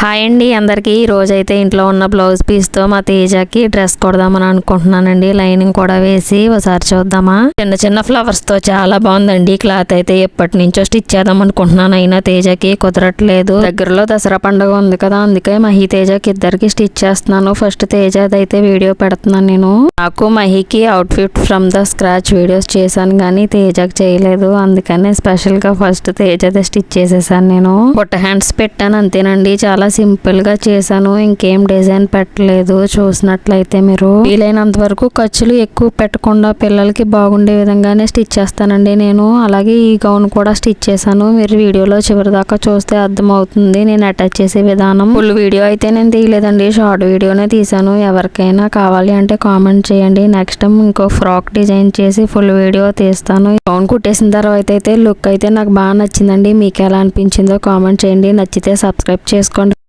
Hi అండి అందరికీ. ఈరోజైతే ఇంట్లో ఉన్న బ్లౌజ్ పీస్తో మా తేజకి డ్రెస్ కొడదామని అనుకుంటున్నానండి. లైనింగ్ కూడా వేసి ఒకసారి చూద్దామా. చిన్న చిన్న ఫ్లవర్స్తో చాలా బాగుందండి. క్లాత్ అయితే ఎప్పటి నుంచో స్టిచ్ చేద్దాం అనుకుంటున్నాను, అయినా తేజకి కుదరట్లేదు. దగ్గరలో దసరా పండుగ ఉంది కదా, అందుకే మహి తేజకి ఇద్దరికి స్టిచ్ చేస్తున్నాను. ఫస్ట్ తేజదైతే వీడియో పెడుతున్నాను నేను. నాకు మహికి outfit from the scratch videos చేశాను కానీ తేజకి చేయలేదు, అందుకనే స్పెషల్గా ఫస్ట్ తేజదే స్టిచ్ చేసేసాను నేను. బుట్ట హ్యాండ్స్ పెట్టాను అంతేనండి, చాలా సింపుల్ గా చేశాను, ఇంకేం డిజైన్ పెట్టలేదు. చూసినట్లయితే మీరు వీలైనంత వరకు ఖర్చులు ఎక్కువ పెట్టకుండా పిల్లలకి బాగుండే విధంగానే స్టిచ్ చేస్తానండి నేను. అలాగే ఈ గౌన్ కూడా స్టిచ్ చేశాను, మీరు వీడియోలో చివరి దాకా చూస్తే అర్థమవుతుంది నేను అటాచ్ చేసే విధానం. ఫుల్ వీడియో అయితే నేను తీయలేదండి, షార్ట్ వీడియోనే తీసాను. ఎవరికైనా కావాలి అంటే కామెంట్ చేయండి, నెక్స్ట్ టైం ఇంకో ఫ్రాక్ డిజైన్ చేసి ఫుల్ వీడియో తీస్తాను. గౌన్ కుట్టేసిన తర్వాత అయితే లుక్ అయితే నాకు బాగా నచ్చిందండి. మీకు ఎలా అనిపించిందో కామెంట్ చేయండి, నచ్చితే సబ్స్క్రైబ్ చేసుకోండి.